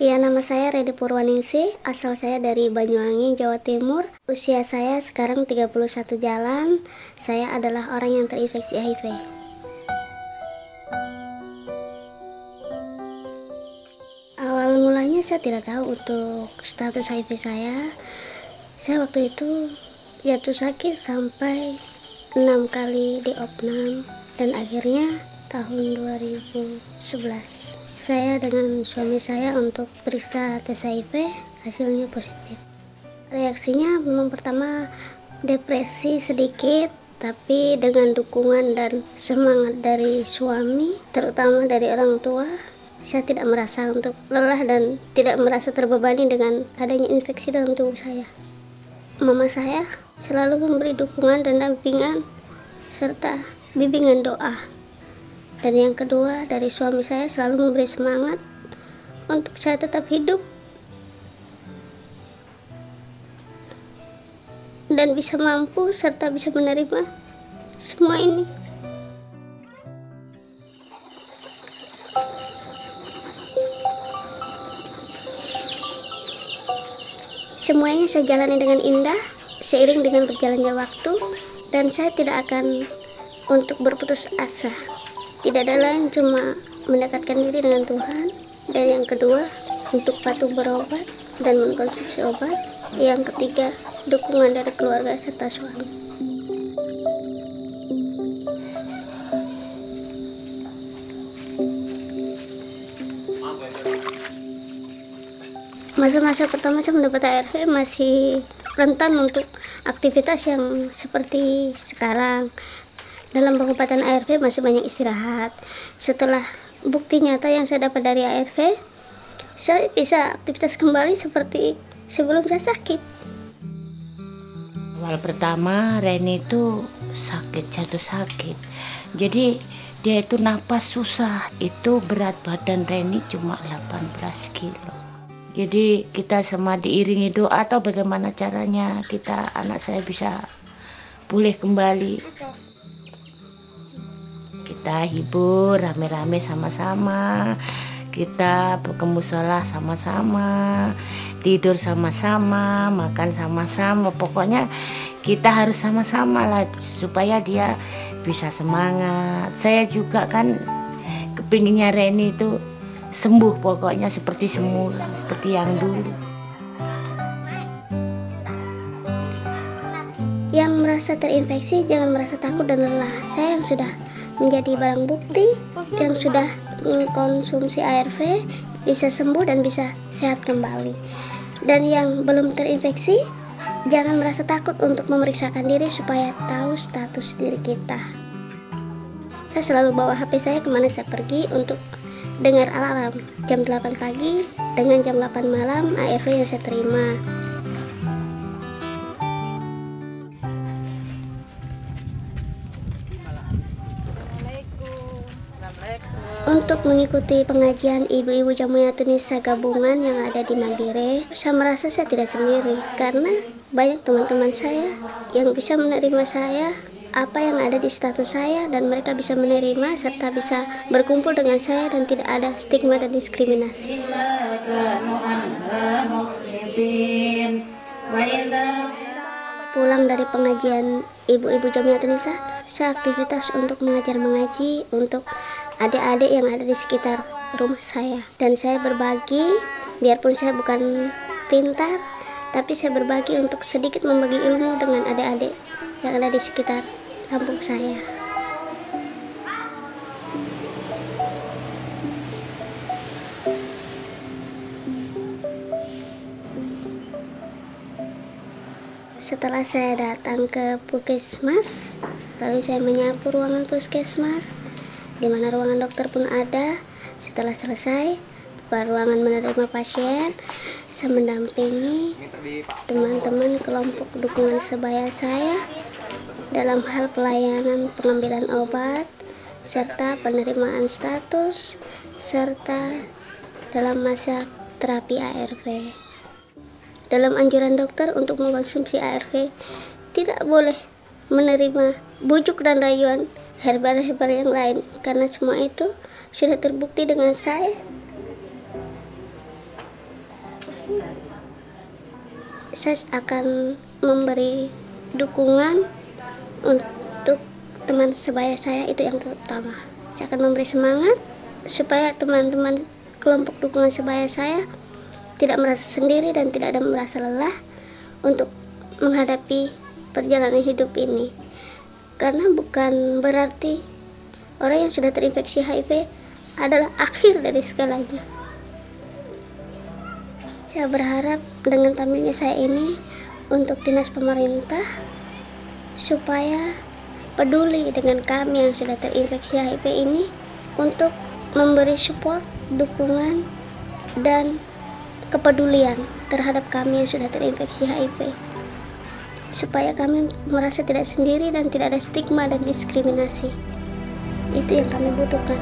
Ya, nama saya Redi Purwaningsih, asal saya dari Banyuwangi, Jawa Timur. Usia saya sekarang 31 jalan. Saya adalah orang yang terinfeksi HIV. Awal mulanya saya tidak tahu untuk status HIV saya. Saya waktu itu jatuh sakit sampai 6 kali di opnam dan akhirnya tahun 2011 saya dengan suami saya untuk periksa tes HIV, hasilnya positif. Reaksinya memang pertama depresi sedikit, tapi dengan dukungan dan semangat dari suami, terutama dari orang tua, saya tidak merasa untuk lelah dan tidak merasa terbebani dengan adanya infeksi dalam tubuh saya. Mama saya selalu memberi dukungan dan dampingan serta bimbingan doa. Dan yang kedua, dari suami saya selalu memberi semangat untuk saya tetap hidup dan bisa mampu serta bisa menerima semua ini. Semuanya saya jalani dengan indah, seiring dengan berjalannya waktu, dan saya tidak akan untuk berputus asa. Tidak ada lain, cuma mendekatkan diri dengan Tuhan. Dan yang kedua, untuk patuh berobat dan mengkonsumsi obat. Yang ketiga, dukungan dari keluarga serta suami. Masa-masa pertama saya mendapat ARV masih rentan untuk aktivitas yang seperti sekarang. Dalam pengobatan ARV masih banyak istirahat. Setelah bukti nyata yang saya dapat dari ARV, saya bisa aktivitas kembali seperti sebelum saya sakit. Awal pertama Reni itu jatuh sakit. Jadi dia itu napas susah. Itu berat badan Reni cuma 18 kilo. Jadi kita sama diiringi doa atau bagaimana caranya anak saya bisa pulih kembali. Kita hibur rame-rame sama-sama, kita ke mushola sama-sama, tidur sama-sama, makan sama-sama. Pokoknya kita harus sama-sama lah supaya dia bisa semangat. Saya juga kan kepinginnya Reni itu sembuh, pokoknya seperti semula, seperti yang dulu. Yang merasa terinfeksi jangan merasa takut dan lelah. Saya yang sudah menjadi barang bukti, yang sudah mengkonsumsi ARV bisa sembuh dan bisa sehat kembali. Dan yang belum terinfeksi jangan merasa takut untuk memeriksakan diri supaya tahu status diri kita. Saya selalu bawa HP saya kemana saya pergi untuk dengar alarm. Jam 8 pagi dengan jam 8 malam ARV yang saya terima. Untuk mengikuti pengajian ibu-ibu Jamiyatun Nisa gabungan yang ada di Nabire, saya merasa saya tidak sendiri karena banyak teman-teman saya yang bisa menerima saya apa yang ada di status saya, dan mereka bisa menerima serta bisa berkumpul dengan saya dan tidak ada stigma dan diskriminasi. Pulang dari pengajian ibu-ibu Jamiyatun Nisa, saya aktivitas untuk mengajar mengaji untuk adik-adik yang ada di sekitar rumah saya. Dan saya berbagi, biarpun saya bukan pintar, tapi saya berbagi untuk sedikit membagi ilmu dengan adik-adik yang ada di sekitar kampung saya. Setelah saya datang ke puskesmas, lalu saya menyapu ruangan puskesmas, di mana ruangan dokter pun ada. Setelah selesai buka ruangan menerima pasien, saya mendampingi teman-teman kelompok dukungan sebaya saya dalam hal pelayanan pengambilan obat serta penerimaan status serta dalam masa terapi ARV. Dalam anjuran dokter untuk mengkonsumsi ARV tidak boleh menerima bujuk dan rayuan herbal-herbal yang lain, karena semua itu sudah terbukti dengan saya. Saya akan memberi dukungan untuk teman sebaya saya, itu yang terutama. Saya akan memberi semangat supaya teman-teman kelompok dukungan sebaya saya tidak merasa sendiri dan tidak ada merasa lelah untuk menghadapi perjalanan hidup ini. Karena bukan berarti orang yang sudah terinfeksi HIV adalah akhir dari segalanya. Saya berharap dengan tampilnya saya ini untuk dinas pemerintah supaya peduli dengan kami yang sudah terinfeksi HIV ini untuk memberi support, dukungan, dan kepedulian terhadap kami yang sudah terinfeksi HIV. Supaya kami merasa tidak sendiri dan tidak ada stigma dan diskriminasi. Itu yang kami butuhkan.